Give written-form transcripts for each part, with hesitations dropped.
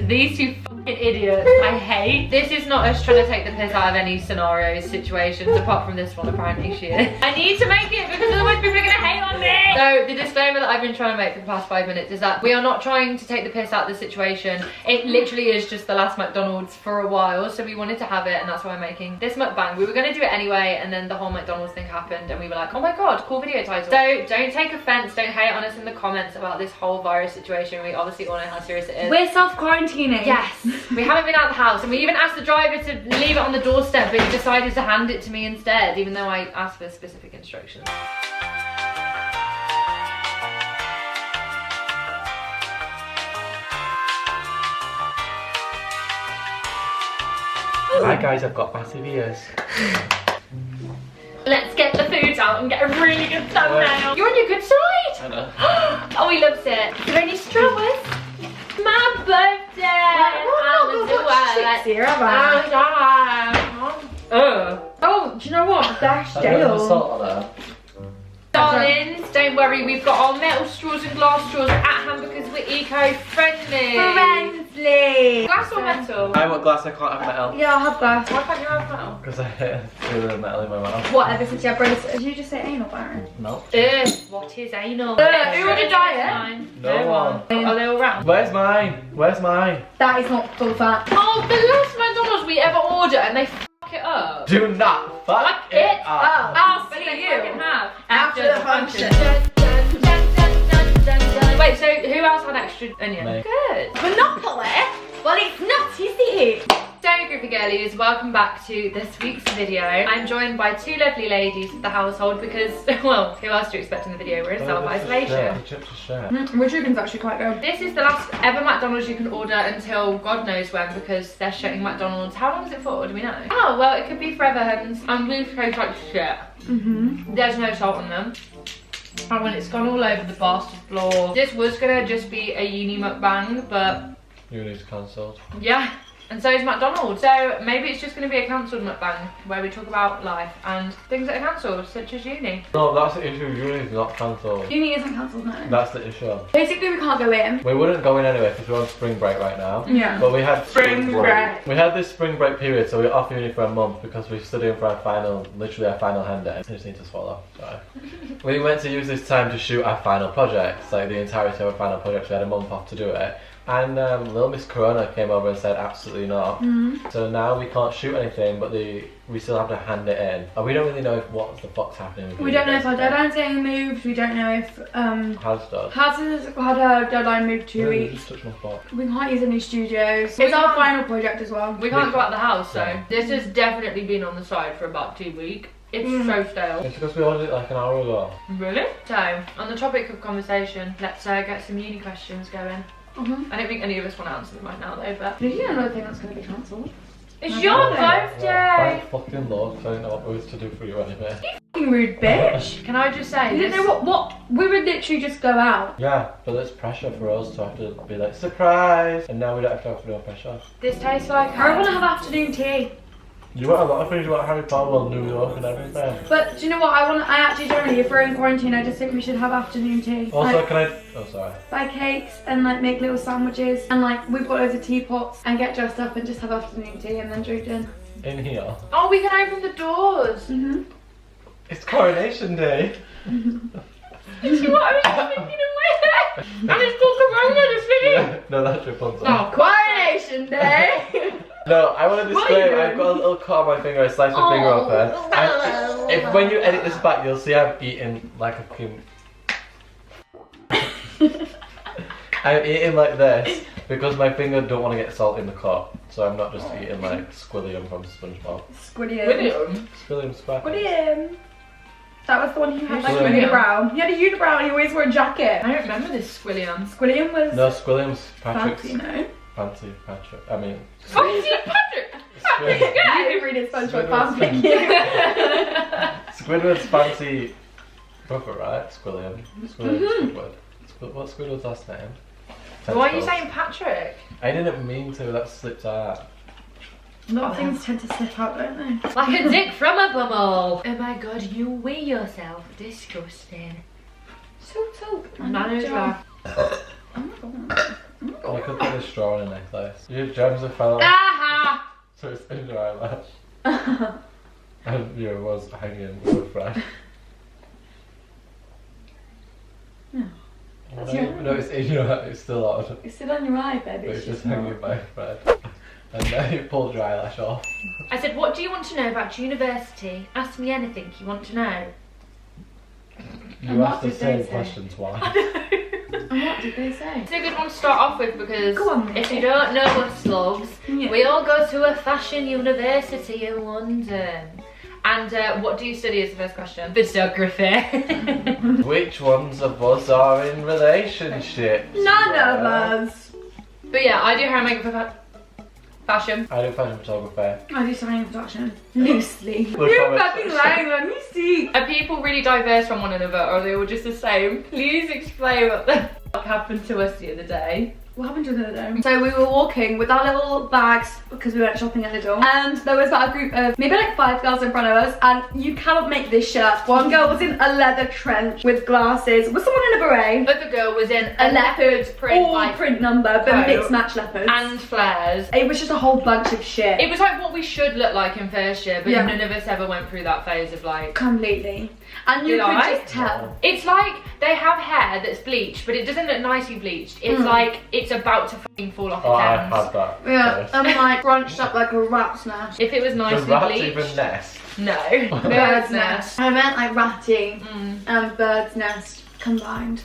These two fucking idiots, I hate. This is not us trying to take the piss out of any scenarios, situations, apart from this one, apparently she is. I need to make it because otherwise people are gonna hate on me. So the disclaimer that I've been trying to make for the past 5 minutes is that we are not trying to take the piss out of the situation. It literally is just the last McDonald's for a while, so we wanted to have it, and that's why I'm making this mukbang. We were gonna do it anyway, and then the whole McDonald's thing happened, and we were like, oh my god, cool video title. So don't take offense, don't hate on us in the comments about this whole virus situation. We obviously all know how serious it is. We're self-quarantining. Yes, we haven't been out of the house, and we even asked the driver to leave it on the doorstep, but he decided to hand it to me instead, even though I asked for specific instructions. Hi guys, I've got massive ears. Let's get the food out and get a really good thumbnail. You're on your good side. I know. Oh, he loves it. Is there any strawberries? My birthday. Oh, do you know what? Dash Dale. Darlings, don't worry, we've got our metal straws and glass straws at hand because we're eco-friendly. Friendly. Glass or metal? I want glass, I can't have metal. Yeah, I'll have glass. Why can't you have metal? Because I hate the metal in my mouth. Whatever, since you have braces. Did you just say anal, Byron? No. What is anal? Who on a diet? No one. Are they all round? Where's mine? Where's mine? That is not full fat. Oh, the last McDonald's we ever ordered and they it up. Do not fuck it up. I'll see you After the function. Wait, so who else had extra onion? Me. Good. Monopoly? Well, it's not, is it? So, group of girlies, welcome back to this week's video. I'm joined by two lovely ladies of the household because, well, who else do you expect in the video? We're in self-isolation. The chips are share. Rejuving's actually quite good. This is the last ever McDonald's you can order until God knows when because they're shutting McDonald's. How long is it for? Do we know? Oh, well, it could be forever, hens. And these taste like shit. There's no salt on them. And when it's gone all over the bastard floor. This was gonna just be a uni mukbang, but Uni's cancelled. yeah. And so is McDonald's. So maybe it's just going to be a cancelled mukbang where we talk about life and things that are cancelled, such as uni. No, that's the issue. Uni's not cancelled. Uni isn't cancelled now. That's the issue. Basically, we can't go in. We wouldn't go in anyway because we're on spring break right now. Yeah. But we had Spring break. We had this spring break period, so we were off uni for a month because we're studying for our final, literally our final hand day. I just need to swallow. Sorry. We went to use this time to shoot our final projects, like the entirety of our final projects. We had a month off to do it. And little Miss Corona came over and said absolutely not. So now we can't shoot anything, but we still have to hand it in. And we don't really know what the fuck's happening with We don't know if our deadline's getting moved. We don't know if Haz does. Haz has had her deadline moved 2 weeks. Just touch my spot. We can't use any studios. We It's our can't. final project as well. We can't go out the house, so Yeah. this has definitely been on the side for about 2 weeks. It's so stale. It's because we ordered it like an hour ago. Really? So, on the topic of conversation, let's get some uni questions going. I don't think any of us want to answer them right now though, but Did you know another thing that's going to be cancelled? it's My your birthday. birthday! Thank fucking Lord, because I didn't know what we was to do for you anyway. Fucking rude bitch. Can I just say You this? didn't know what we would literally just go out. Yeah, but there's pressure for us to have to be like, surprise! And now we don't have to have no pressure. This tastes like I want to have afternoon tea. You want a lot of things, you want Harry Potter and New York and everything. But do you know what? I actually generally, if we're in quarantine, I just think we should have afternoon tea. Also, Like, can I, oh sorry. buy cakes and like make little sandwiches and like we've got loads of teapots and get dressed up and just have afternoon tea and then drink in. In here. Oh, we can open the doors. It's Coronation Day. You see what I was thinking of wear? And it's called Corona, the city. No, that's Rapunzel. Oh, Coronation Day! No, I want to What are you disclaim, doing? I've got a little cut on my finger, I sliced my finger open. And if when you edit this back, you'll see I'm eating like a cream. I'm eating like this because my finger don't want to get salt in the cut. So I'm not just eating like Squilliam from SpongeBob. Squiddium. William. Squilliam Squack. Squiddiam. That was the one who had like a Squiddiam. unibrow. He had a unibrow and he always wore a jacket. I don't remember this Squilliam. Squiddiam was No, Squilliam's Patrick's. fancy, no? Fancy Patrick. I mean. Fancy Patrick! Patrick's You good! didn't read his SpongeBob Squidward's- fanfic. Squidward's fancy brother, right? Squilliam. Squidward. What's Squidward's last name? Why are you Tentacles. saying Patrick? I didn't mean to, that slipped out. A lot of things tend to slip out, don't they? Like a dick from a bubble. Oh my god, you wee yourself. Disgusting. So. Manners are. Oh my god. You could put a straw in a necklace. Your gems have fell off, Aha! so it's in your eyelash. And your was hanging with a thread. Yeah. No, it's in your eye, it's still on. It's still on your eye, baby. But it's just hanging by a thread. And then you pulled your eyelash off. I said, what do you want to know about university? Ask me anything you want to know. You asked the same question twice. And what did they say? It's a good one to start off with because Go on, if you don't know us, loves, Yeah. we all go to a fashion university in London. And what do you study is the first question? Photography. Which ones of us are in relationships? None of us. But yeah, I do hair and makeup for fashion. I do fashion photography. I do sign production. Loosely. Look You're how much- fucking lying, let me see. Are people really diverse from one another or are they all just the same? Please explain what the fuck happened to us the other day. What happened to the other day? So we were walking with our little bags because we went shopping at Lidl, and there was about a group of maybe like 5 girls in front of us, and you cannot make this shit up. One girl was in a leather trench with glasses, was someone in a beret, But the girl was in a leopard print, all like, print number, but coat mixed match leopards. and flares. It was just a whole bunch of shit. It was like what we should look like in first year, but Yeah. none of us ever went through that phase of like. Completely. And you Did could I? just tell. It's like they have hair that's bleached, but it doesn't look nicely bleached. It's like it's about to fucking fall off Oh, its I ends. had that. Yeah, first. I'm like crunched up like a rat's nest. If it was Does nicely rats bleached, even nest? no. Bird's nest. I meant like ratty Mm. and bird's nest combined.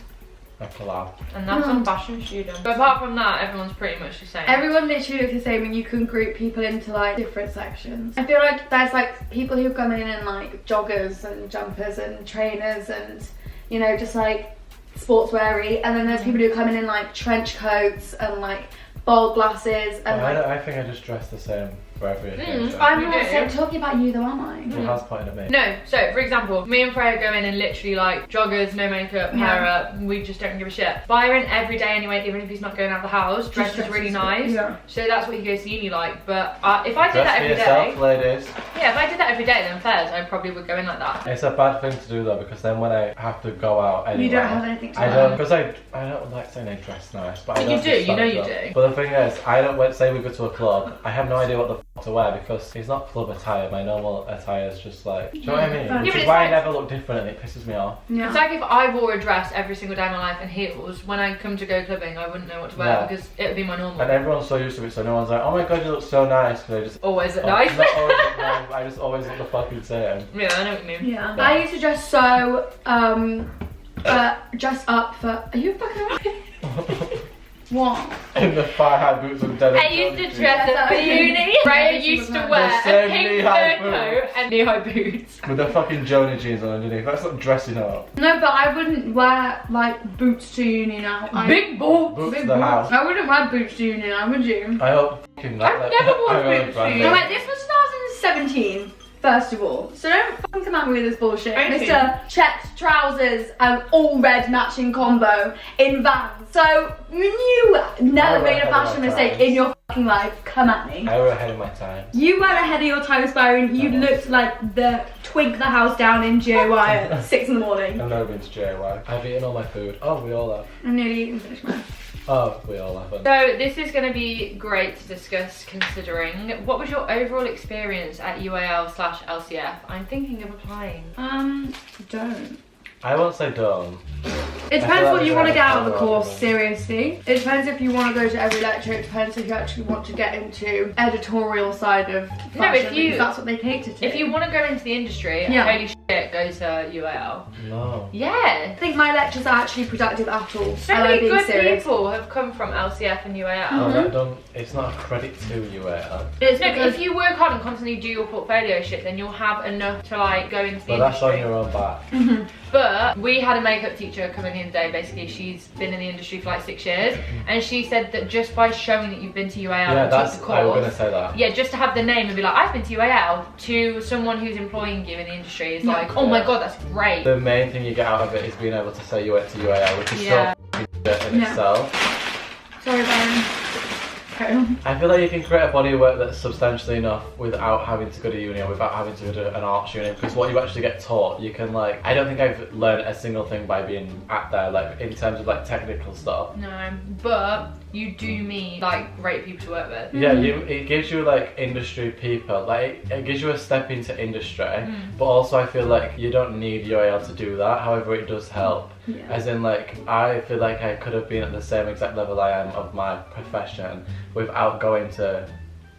A collab. And that's on fashion student. But apart from that, everyone's pretty much the same. Everyone literally looks the same, and you can group people into like different sections. I feel like there's like people who come in like joggers and jumpers and trainers and, you know, just like sportsweary, and then there's people who come in like trench coats and like ball glasses and I think I just dress the same for every occasion. I'm You not do. saying, talking about you though, am I? Well, that's pointing at me. No, so for example, me and Freya go in and literally like joggers, no makeup, hair Yeah. up, we just don't give a shit. Byron every day anyway, even if he's not going out of the house, dresses really nice. Yeah. So that's what he goes to uni like. But if I did Dress that for every yourself, day, ladies. yeah, if I did that every day, then fairs, I probably would go in like that. It's a bad thing to do though, because then when I have to go out anywhere, You don't have anything to I wear. don't, because I don't like saying I dress nice, but I But don't you do, you know stand you up. do. But the thing is, I don't, let's say we go to a club, I have no idea what the f to wear because it's not club attire, my normal attire is just like, do you know what I mean? Yeah, Which but is it's why I like- never look different and it pisses me off. Yeah. It's like if I wore a dress every single day of my life and heels, when I come to go clubbing, I wouldn't know what to wear Yeah. because it would be my normal. And everyone's so used to it, so no one's like, oh my god, you look so nice, because I just... Always look Oh, nice. not always look nice, I just always look the fucking same. Yeah, I know what you mean. Yeah. Yeah. I used to dress so dress up for. Are you fucking alright? What? In the thigh high boots and denim. I used to dress up for uni. Freya used to wear The a same pink knee-high fur coat and knee-high boots. With the fucking Joni jeans on underneath, that's not dressing up. No, but I wouldn't wear like boots to uni now. Big boots. Boots Big to the boots. house. I wouldn't wear boots to uni now, would you? I hope fucking that. I've never worn I hope boots brand to No, name. wait, this was 2017. First of all, so don't fucking come at me with this bullshit. Okay. Mr. Checked trousers and all red matching combo in Vans. So you never were made ahead a of my fashion mistake times. in your fucking life. Come at me. I were ahead of my time. You went ahead of your time, Byron. You looked like the twink the house down in GOY at 6 in the morning. I've never been to JY. I've eaten all my food. Oh, we all have. I'm nearly eating finished mine. Oh, we all haven't. So this is going to be great to discuss considering what was your overall experience at UAL/LCF? I'm thinking of applying. Don't. I won't say don't. It I feel depends like what we you should want to have get a out of the cover course, argument. seriously. It depends if you want to go to every lecture, it depends if you actually want to get into editorial side of fashion, No, if you- because that's what they cater to. If you want to go into the industry, Yeah. holy shit, go to UAL. No. Yeah. I think my lectures are actually productive at all. So and many I'm being good serious. people have come from LCF and UAL. Oh, that don't, it's not a credit to UAL. It's No, but because if you work hard and constantly do your portfolio shit, then you'll have enough to like go into the But that's industry. on your own back. But we had a makeup teacher coming in today. Basically, she's been in the industry for like 6 years, and she said that just by showing that you've been to UAL Yeah, and that's, took the I was course, gonna say that. yeah, just to have the name and be like, I've been to UAL, to someone who's employing you in the industry is like, oh my Yeah. god, that's great. The main thing you get out of it is being able to say you went to UAL, which is Yeah. so f***ing shit in Yeah. itself. sorry, Byron. Carry on. I feel like you can create a body of work that's substantially enough without having to go to uni or without having to go to an arts uni, because what you actually get taught, you can like, I don't think I've learned a single thing by being at there, like in terms of like technical stuff. No, but you do meet like great people to work with. Yeah, it gives you like industry people, like it gives you a step into industry, but also I feel like you don't need UAL to do that, however it does help. Yeah. As in, like, I feel like I could have been at the same exact level I am of my profession without going to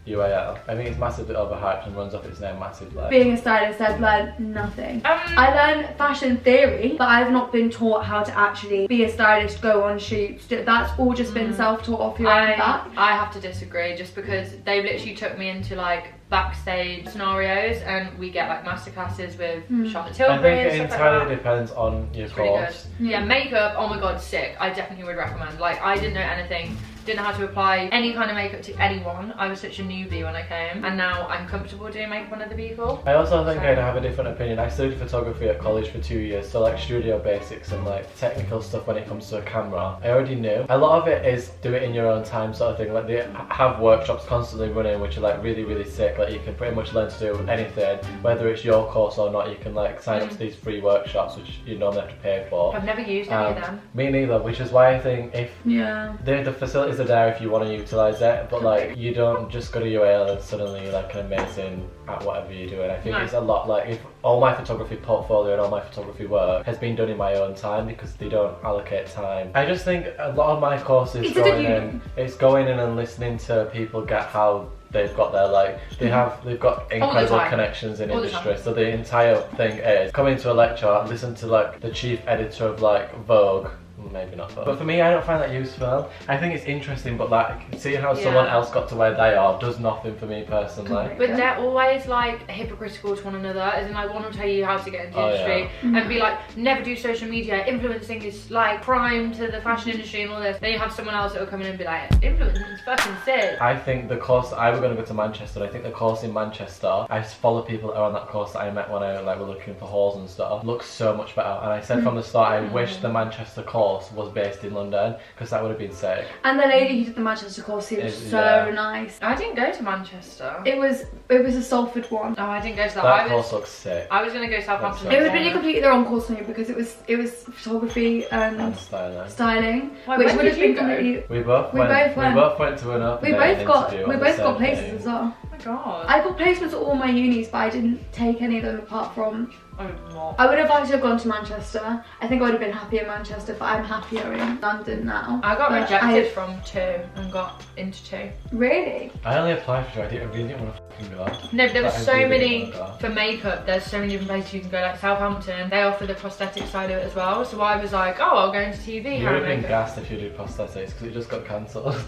UAL. I think it's massively overhyped and runs off its name massively. Being a stylist, I've learned nothing. I learned fashion theory, but I've not been taught how to actually be a stylist, go on shoots. That's all just been self-taught off your own back. I have to disagree, just because they literally took me into like backstage scenarios, and we get like masterclasses with Charlotte Tilbury. I think it and stuff entirely like that. depends on your It's really course. good. Yeah, makeup, oh my god, sick. I definitely would recommend. Like, I didn't know anything, didn't know how to apply any kind of makeup to anyone. I was such a newbie when I came, and now I'm comfortable doing makeup on other people. I also think I'd have a different opinion. I studied photography at college for 2 years, so like studio basics and like technical stuff when it comes to a camera, I already knew. A lot of it is do it in your own time sort of thing. Like, they have workshops constantly running, which are like really sick. Like, you can pretty much learn to do anything, whether it's your course or not. You can like sign up to these free workshops, which you normally have to pay for. I've never used any of them. Me neither, which is why I think if the facilities are there if you want to utilise it, but like, you don't just go to UAL and suddenly you're like an amazing at whatever you're doing. I think it's a lot like, if all my photography portfolio and all my photography work has been done in my own time because they don't allocate time. I just think a lot of my courses it's going in and listening to people get how they've got there, like they've got incredible connections in industry, so the entire thing is coming to a lecture, listen to like the chief editor of like Vogue, maybe not Vogue, but for me I don't find that useful. I think it's interesting, but like seeing how someone else got to where they are does nothing for me personally. But they're always like hypocritical to one another, as in like one will tell you how to get into the industry and be like, never do social media, influencing is like prime to the fashion industry and all this. Then you have someone else that will come in and be like, influencing is fucking sick. I think the course, I was going to go to Manchester, I think the course in Manchester, I follow people that are on that course that I met when I like were looking for halls and stuff, looks so much better. And I said from the start, I wish the Manchester course was based in London, because that would have been sick. And the lady who did the Manchester course seemed so nice. I didn't go to Manchester. It was a Salford one. Oh, I didn't go to that. That course looks sick. I was going to go to Southampton. It would have been completely the wrong course for me, because it was photography and styling, Why, which when would did have been you go? completely. We both went to an open We day both interview got places as well. Oh my god. I got placements at all my unis, but I didn't take any of them apart from. Oh, I would have liked to have gone to Manchester. I think I would have been happy in Manchester, but I'm happier in London now. I got rejected from 2 and got into 2. Really? I only applied for it, I really didn't want to fucking go. No, but there were so many, for makeup, there's so many different places you can go, like Southampton, they offer the prosthetic side of it as well, so I was like, oh, I'll go into TV. You would have been gassed if you did prosthetics, because it just got cancelled.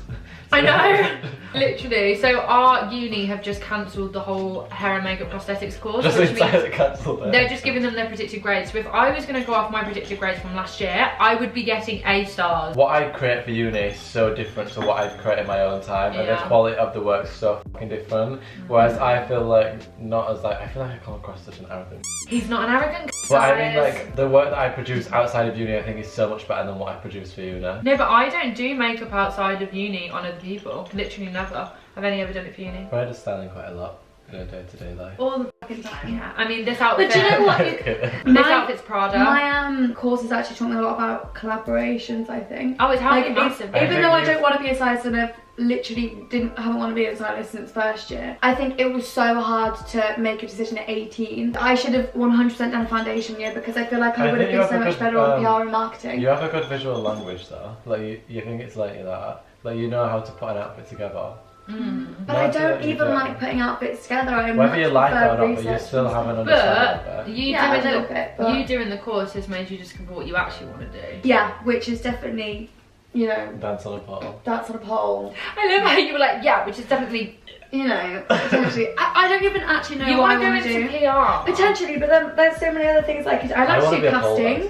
I know, literally. So our uni have just cancelled the whole hair and makeup prosthetics course. Just entirely cancelled it. They're just giving them their predicted grades. So if I was going to go off my predicted grades from last year, I would be getting A stars. What I create for uni is so different to what I'd create in my own time, and the quality of the work is so fucking different. Whereas I feel like I feel like I come across such an arrogant. He's not an arrogant. But I mean, like, the work that I produce outside of uni, I think is so much better than what I produce for uni. No, but I don't do makeup outside of uni on other people. Literally never. I've only ever done it for uni. Brad is styling quite a lot in a day-to-day life. All the fucking time. Yeah, I mean, this outfit. But do you know what? This outfit's Prada. My course has actually taught me a lot about collaborations, I think. Oh, it's helped me like, massively. Even though I don't want to be a stylist, and I've literally haven't wanted to be a stylist since first year, I think it was so hard to make a decision at 18. I should have 100% done a foundation year, because I feel like I would have been so much better on PR and marketing. You have a good visual language though. Like, you think it's like that. Like, you know how to put an outfit together. But I don't even like putting outfits together. Whether you like it or not, but you still have an understanding of it. You doing the course has made you discover what you actually want to do. Yeah, which is definitely, you know, dance on a pole. Dance on a pole. I love how you were like, yeah, which is definitely, you know, potentially. I don't even actually know you what I want want to do. go into PR. Potentially, but then there's so many other things I could. I like to do casting.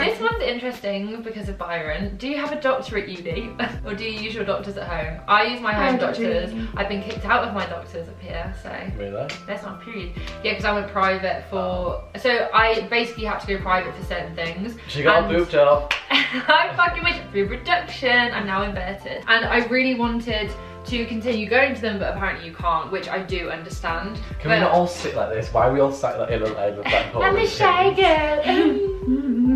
This one's interesting because of Byron. Do you have a doctor at uni, or do you use your doctors at home? I use my home doctors. I've been kicked out of my doctors up here, so. Really? That's not period. Yeah, because I went private for. So I basically had to go private for certain things. She got a boob job. I fucking went boob reduction. I'm now inverted, and I really wanted to continue going to them, but apparently you can't, which I do understand. Can we not all sit like this? Why are we all sat like in a like I'm a shy girl.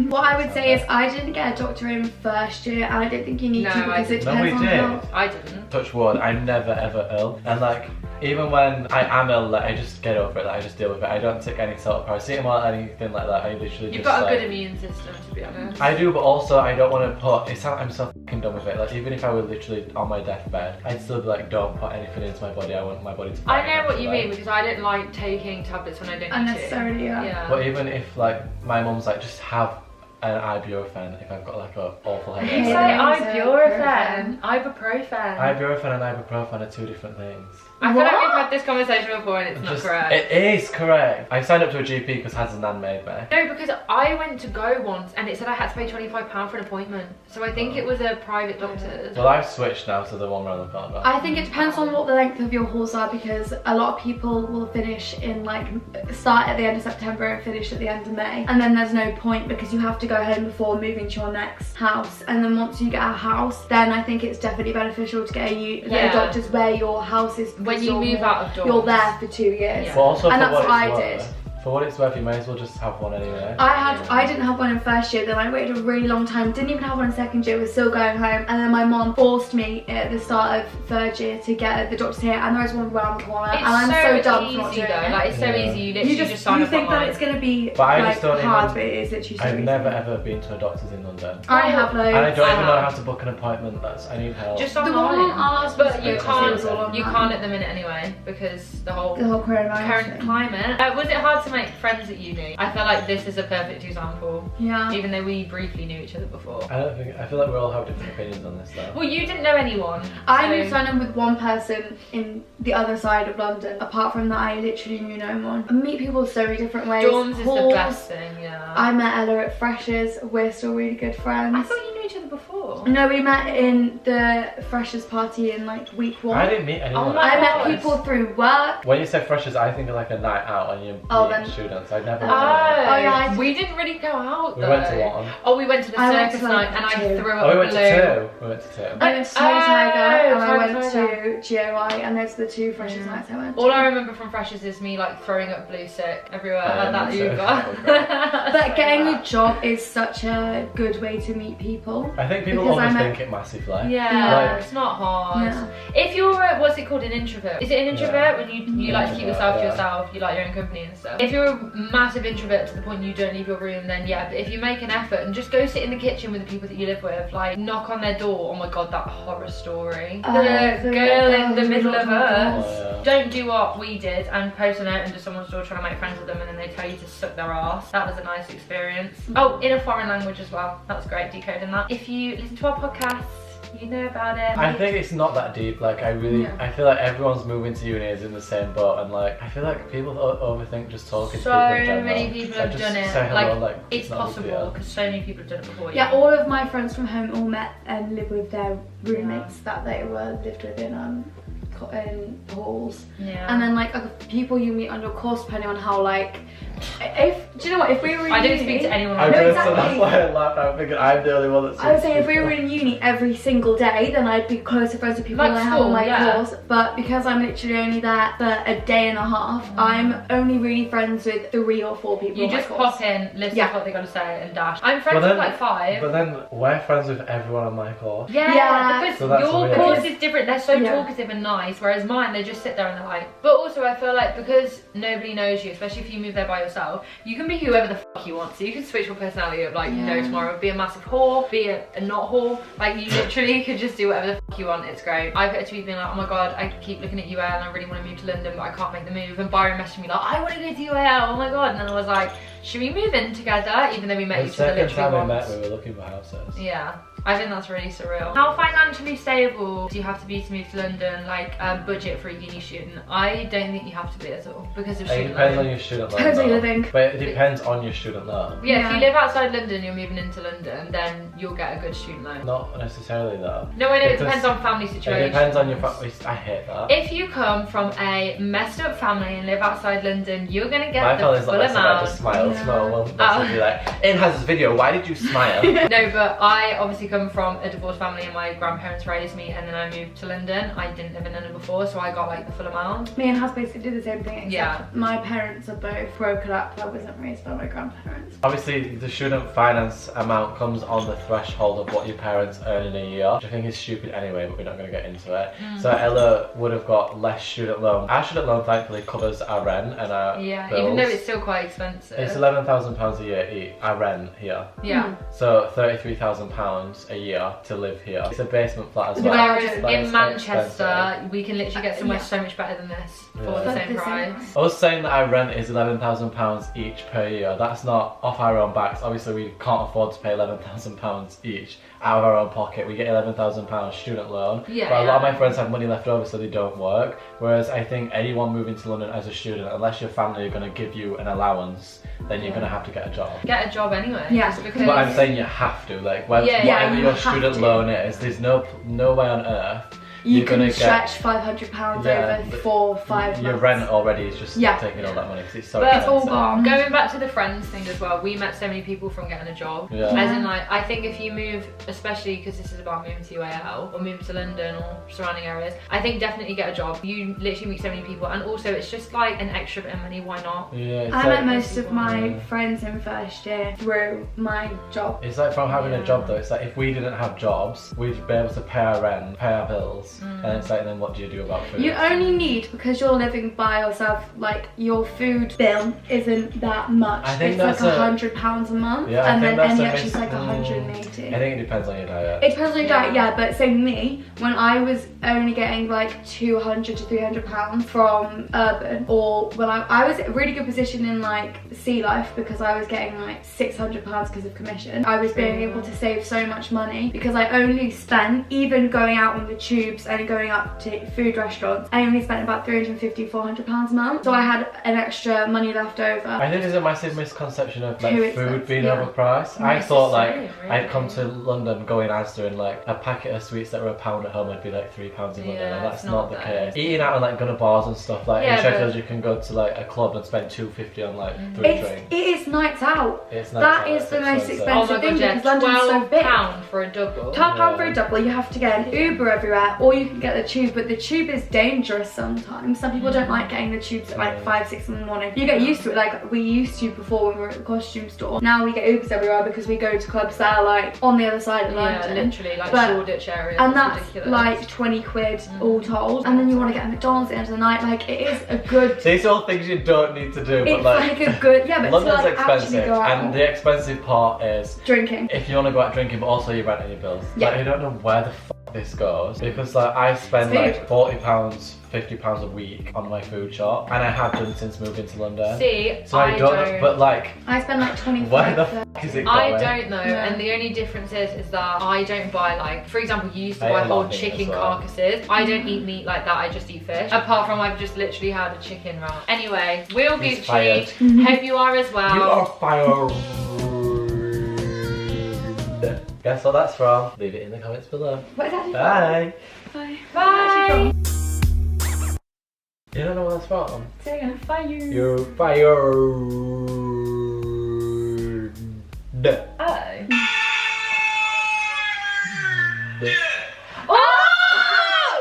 What I would say is I didn't get a doctor in first year, and I don't think you need to because it No, we depends on did. how. I didn't. Touch wood, I'm never ever ill. And like, even when I am ill, like, I just get over it, like, I just deal with it. I don't take any sort of paracetamol or anything like that. I literally You've just got a like, good immune system, to be honest. I do, but also I don't want to put, I'm so fucking done with it. Like, even if I were literally on my deathbed, I'd still be like, don't put anything into my body. I want my body to fight I know what against you it, mean, because I don't like taking tablets when I don't need to. Unnecessarily, yeah. But even if like my mum's like, just have an ibuprofen if I've got like an awful You headache. say Ibuprofen. ibuprofen. Ibuprofen and ibuprofen are two different things. I feel like we've had this conversation before and it's not correct. It is correct. I signed up to a GP because Haz and Nan made me. No, because I went to go once and it said I had to pay £25 for an appointment. So I think it was a private doctor's. Well, I've switched now to the one around the corner. I think it depends on what the length of your halls are, because a lot of people will finish in like start at the end of September and finish at the end of May, and then there's no point because you have to go home before moving to your next house. And then once you get a house, then I think it's definitely beneficial to get a doctor's where your house is. When you move out of doors, you're there for 2 years. Yeah. But also, and for that's what what it's I did. worth, for what it's worth, you may as well just have one anyway. I didn't have one in first year, then I waited a really long time, didn't even have one in second year, was still going home, and then my mom forced me at the start of third year to get the doctor's here, and there was one around the corner, it's and I'm so dumb for not easy doing though. it. Like, it's so easy. You literally just sign you up think online. that it's going to be But I like just don't hard, even- but it is literally so I've easy. never ever been to a doctor's in London. I have loads. And I don't even know have. how to book an appointment. I need help. Just The one online. on ours But was- you it can't. was all You online. can't at the minute anyway because the whole coronavirus current thing. climate. Was it hard to make friends at uni? I feel like this is a perfect example. Yeah. Even though we briefly knew each other before. I feel like we all have different opinions on this though. Well, you didn't know anyone. I so- moved London with one person in the other side of London. Apart from that, I literally knew no one. I meet people so many different ways. Dorms is the Halls. best thing, yeah. I met Ella at Freshers. We're still really good friends. I thought you knew each other before. No, we met in the Freshers party in like week 1. I didn't meet anyone. Oh my I met God. people through work. When you say freshers, I think of like a night out and you Oh, meet then- students. I'd never. Oh, yeah, we didn't really go out We though. went to one. Oh, we went to the I went circus to, like, night and I 2. threw Oh, up we a went to balloon. 2. We went to 2. I went to Tony Tiger and I Tony went Tiger. to GOI, and those are the 2 Freshers nights I went to. All I remember from Freshers is me like throwing up blue sick everywhere at that me too. Uber. But getting a job is such a good way to meet people. I think people Because I overthink met- it massively. Yeah, Like- it's not hard. Yeah. If you're what's it called, an introvert? Is it an introvert Yeah. when you like to keep yourself to Yeah. yourself, you like your own company and stuff? If you're a massive introvert to the point you don't leave your room, then yeah. But if you make an effort and just go sit in the kitchen with the people that you live with, like knock on their door. Oh my god, that horror story. The girl in the middle of Earth. Oh, yeah. Don't do what we did and post a note under someone's door trying to make friends with them and then they tell you to suck their ass. That was a nice experience. Oh, in a foreign language as well. That was great, decoding that. If you listen to our podcast, you know about it. I think it's not that deep. Like I feel like everyone's moving to uni is in the same boat, and like I feel like people overthink just talking to so people in general. many people have just done it. say hello, Like it's not a big possible deal. because so many people have done it before. Yeah, all of my friends from home all met and lived with their roommates that they lived with in halls. Yeah. And then like other people you meet on your course, depending on how like, do you know what, if we were in I didn't uni, speak to anyone. I like No, did, that. so exactly. that's why I laughed. I figured I'm the only one that's. I would say if we were in uni every single day, then I'd be closer friends with people Like than I have on my school, yeah. course. But because I'm literally only there for a day and a half, I'm only really friends with 3 or 4 people You on my just course. pop in, listen Yeah. to what they got to say, and dash. I'm friends But then- with like 5. But then we're friends with everyone on my course. Yeah, Yeah. because So that's your weird. course is different. They're so Yeah. talkative and nice, whereas mine, they just sit there and they're like. But also, I feel like because nobody knows you, especially if you move there by yourself, you can be whoever the fuck you want. So you can switch your personality up like no tomorrow. Be a massive whore, be a not whore. Like you literally could just do whatever the fuck you want. It's great. I've got a tweet being like, oh my god, I keep looking at UAL and I really want to move to London, but I can't make the move. And Byron messaged me like, I want to go to UAL. Oh my god. And then I was like, should we move in together? Even though we met The each other second literally time we once. met, we were looking for houses. Yeah, I think that's really surreal. How financially stable do you have to be to move to London? Like budget for a uni student? I don't think you have to be at all because of It student depends loan. on your student loan. Depends on though. your thing. But it depends on your student loan. Yeah, if Yeah. you live outside London, you're moving into London, then you'll get a good student loan. Not necessarily though. No, I know it Because depends on family It situation. depends on your family. I hate that. If you come from a messed up family and live outside London, you're gonna get My the family's full not messing, I amount. just smiled. smile one. That's would be like, in Haz's video, why did you smile? No, but I obviously come from a divorced family and my grandparents raised me, and then I moved to London. I didn't live in London before, so I got like the full amount. Me and Haz basically did the same thing, except Yeah. my parents are both broken up. I wasn't raised by my grandparents. Obviously, the student finance amount comes on the threshold of what your parents earn in a year, which I think is stupid anyway, but we're not going to get into it. So Ella would have got less student loan. Our student loan thankfully covers our rent and our bills. Even though it's still quite expensive. It's £11,000 a year, our rent here. Yeah. So £33,000 a year to live here. It's a basement flat as well. Whereas But in it's Manchester, expensive. we can literally get somewhere so much better than this for the same price. I was saying that our rent is £11,000 each per year. That's not off our own backs. Obviously, we can't afford to pay £11,000 each out of our own pocket. We get £11,000 student loan. Yeah, but a lot of my friends have money left over, so they don't work. Whereas I think anyone moving to London as a student, unless your family are going to give you an allowance, then you're going to have to get a job. Get a job anyway. Yeah. Just because. But I'm saying you have to. Like, whatever you your have student to. loan is, there's no way on earth You you're can gonna stretch £500 over 4 or 5 months. your rent already is just Yeah. taking all that money because it's so But expensive. all gone. Going back to the friends thing as well, we met so many people from getting a job. Yeah. As in, like, I think if you move, especially because this is about moving to UAL or moving to London or surrounding areas, I think definitely get a job. You literally meet so many people, and also it's just like an extra bit of money. Why not? Yeah, it's I like, met most of my friends in first year through my job. it's like from having a job though. It's like if we didn't have jobs, we'd be able to pay our rent, pay our bills, and it's like then what do you do about food? You only need, because you're living by yourself, like your food bill isn't that much. I think it's like that's £100 a month, Yeah, I and think then that's a NEX is like 180. I think it depends on your diet. It depends on your diet, yeah, but same me, when I was only getting like £200 to £300 from Urban, or when I was in a really good position in like Sea Life because I was getting like £600 because of commission. I was being able to save so much money because I only spent, even going out on the tubes and going up to food restaurants, I only spent about £350, £400 a month. So I had an extra money left over. I think there's a massive misconception of like Too food being expensive, overpriced. I thought like Really? I'd come to London, go in Asda, and like a packet of sweets that were £1 at home would be like £3 in London, Yeah, and that's it's not not the that. case. Eating out in like Gunner bars and stuff, like Yeah, in Sheffield, but- you can go to like a club and spend £2.50 on like 3 drinks. It is nights out. It's not That is the most expensive Oh my thing god, yeah, because London's so big. £12 for a double. £12 for a double, you have to get an Uber everywhere, or you can get the tube, but the tube is dangerous sometimes. Some people don't like getting the tubes at like 5, 6 in the morning. You get used to it, like we used to before when we were at the costume store. Now we get Ubers everywhere because we go to clubs that are like on the other side of London. Yeah, literally, like But- Shoreditch area. And it's that's ridiculous. like 20 quid all told. And then you want to get a McDonald's at the end of the night, like it is a good, These are all things you don't need to do, but it's like a good, yeah, but London's to like expensive, actually go out and the expensive part is drinking. if you want to go out drinking, but also your rent and your bills. Yeah. Like, I don't know where the f this goes because like I spend Food. like £40, £50 a week on my food shop, and I have done since moving to London. See, So I don't know, but like, I spend like 25. where the f is it going? I don't know, Yeah. and the only difference is that I don't buy, like, for example, you used to I buy eat a whole lot of meat chicken as well. carcasses. I don't eat meat like that, I just eat fish. Apart from I've just literally had a chicken wrap. Anyway, we're all He's Gucci. fired. Hope you are as well. You are fired. Guess what that's from? Leave it in the comments below. What is that? Bye. Bye. Bye. You don't know what that's from? Say again. Bye. You're fired. Oh. Yeah.